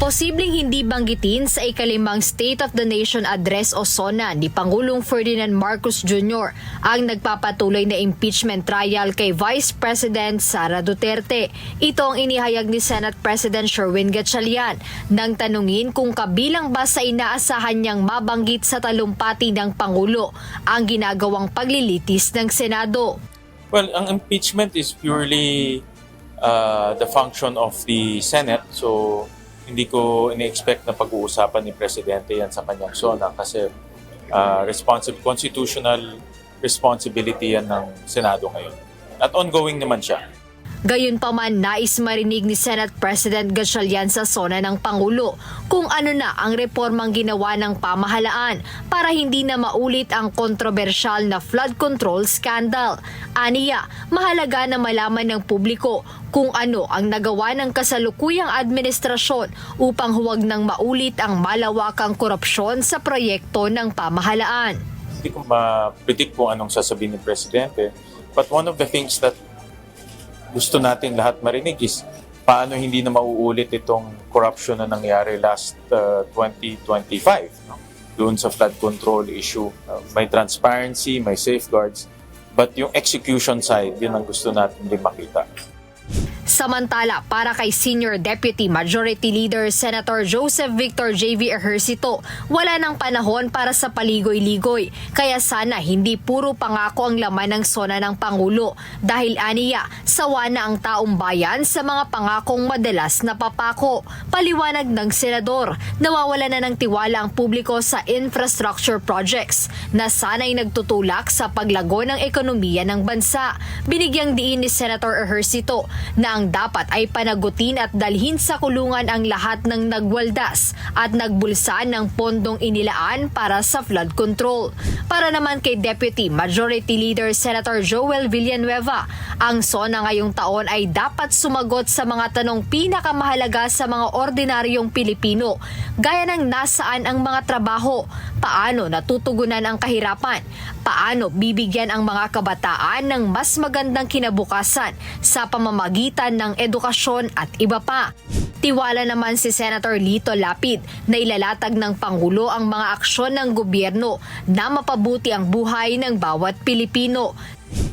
Posibleng hindi banggitin sa ikalimang State of the Nation Address o SONA ni Pangulong Ferdinand Marcos Jr. ang nagpapatuloy na impeachment trial kay Vice President Sara Duterte. Ito ang inihayag ni Senate President Sherwin Gatchalian nang tanungin kung kabilang ba sa inaasahan niyang mabanggit sa talumpati ng Pangulo ang ginagawang paglilitis ng Senado. Well, ang impeachment is purely the function of the Senate. So, hindi ko ini-expect na pag-uusapan ni Presidente yan sa kanyang SONA kasi constitutional responsibility yan ng Senado ngayon. At ongoing naman siya. Gayunpaman, nais marinig ni Senate President Gatchalian sa SONA ng Pangulo kung ano na ang reformang ginawa ng pamahalaan para hindi na maulit ang kontrobersyal na flood control scandal. Aniya, mahalaga na malaman ng publiko kung ano ang nagawa ng kasalukuyang administrasyon upang huwag nang maulit ang malawakang korupsyon sa proyekto ng pamahalaan. Hindi ko ma-predict kung anong sasabihin ni Presidente, but one of the things that gusto natin lahat marinig is paano hindi na mauulit itong corruption na nangyari last 2025. No? Doon sa flood control issue, may transparency, may safeguards, but yung execution side, yun ang gusto natin din makita. Samantala, para kay Senior Deputy Majority Leader Senator Joseph Victor J.V. Ejercito, wala nang panahon para sa paligoy-ligoy. Kaya sana hindi puro pangako ang laman ng SONA ng Pangulo dahil aniya, sawa na ang taong bayan sa mga pangakong madalas na papako. Paliwanag ng Senador, nawawala na ng tiwala ang publiko sa infrastructure projects na sana'y nagtutulak sa paglago ng ekonomiya ng bansa. Binigyang diin ni Senator Ejercito na ang dapat ay panagutin at dalhin sa kulungan ang lahat ng nagwaldas at nagbulsa ng pondong inilaan para sa flood control. Para naman kay Deputy Majority Leader Senator Joel Villanueva, ang SONA ngayong taon ay dapat sumagot sa mga tanong pinakamahalaga sa mga ordinaryong Pilipino, gaya ng nasaan ang mga trabaho, paano natutugunan ang kahirapan, paano bibigyan ang mga kabataan ng mas magandang kinabukasan sa pamamagitan ng edukasyon at iba pa. Tiwala naman si Senator Lito Lapid na ilalatag ng Pangulo ang mga aksyon ng gobyerno na mapabuti ang buhay ng bawat Pilipino.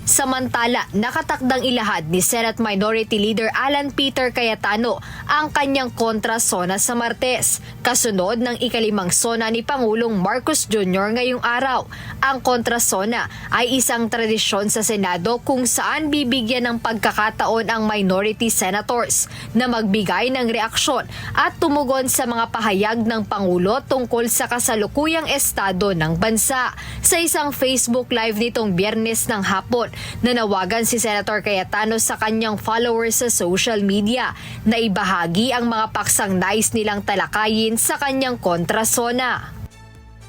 Samantala, nakatakdang ilahad ni Senate Minority Leader Alan Peter Cayetano ang kanyang kontra SONA sa Martes, kasunod ng ikalimang SONA ni Pangulong Marcos Jr. ngayong araw. Ang kontra SONA ay isang tradisyon sa Senado kung saan bibigyan ng pagkakataon ang minority senators na magbigay ng reaksyon at tumugon sa mga pahayag ng Pangulo tungkol sa kasalukuyang estado ng bansa. Sa isang Facebook Live nitong Biyernes ng hapon, nanawagan si Senator Cayetano sa kanyang followers sa social media na ibahagi ang mga paksang nais nilang talakayin sa kanyang kontra SONA.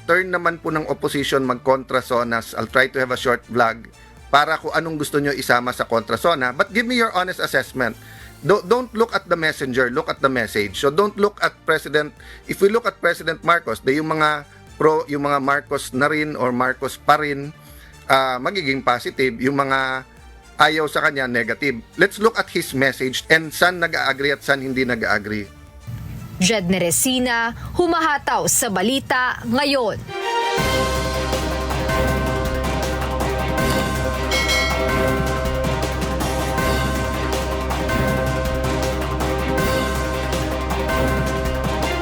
Turn naman po ng opposition mag-kontra SONAs. I'll try to have a short vlog para kung anong gusto nyo isama sa kontra SONA. But give me your honest assessment. Don't look at the messenger, look at the message. So don't look at President, if we look at President Marcos, yung mga yung mga Marcos na rin or Marcos pa rin, magiging positive, yung mga ayaw sa kanya negative. Let's look at his message and saan nag-agree at saan hindi nag-agree. Jed Neresina, humahataw sa balita ngayon.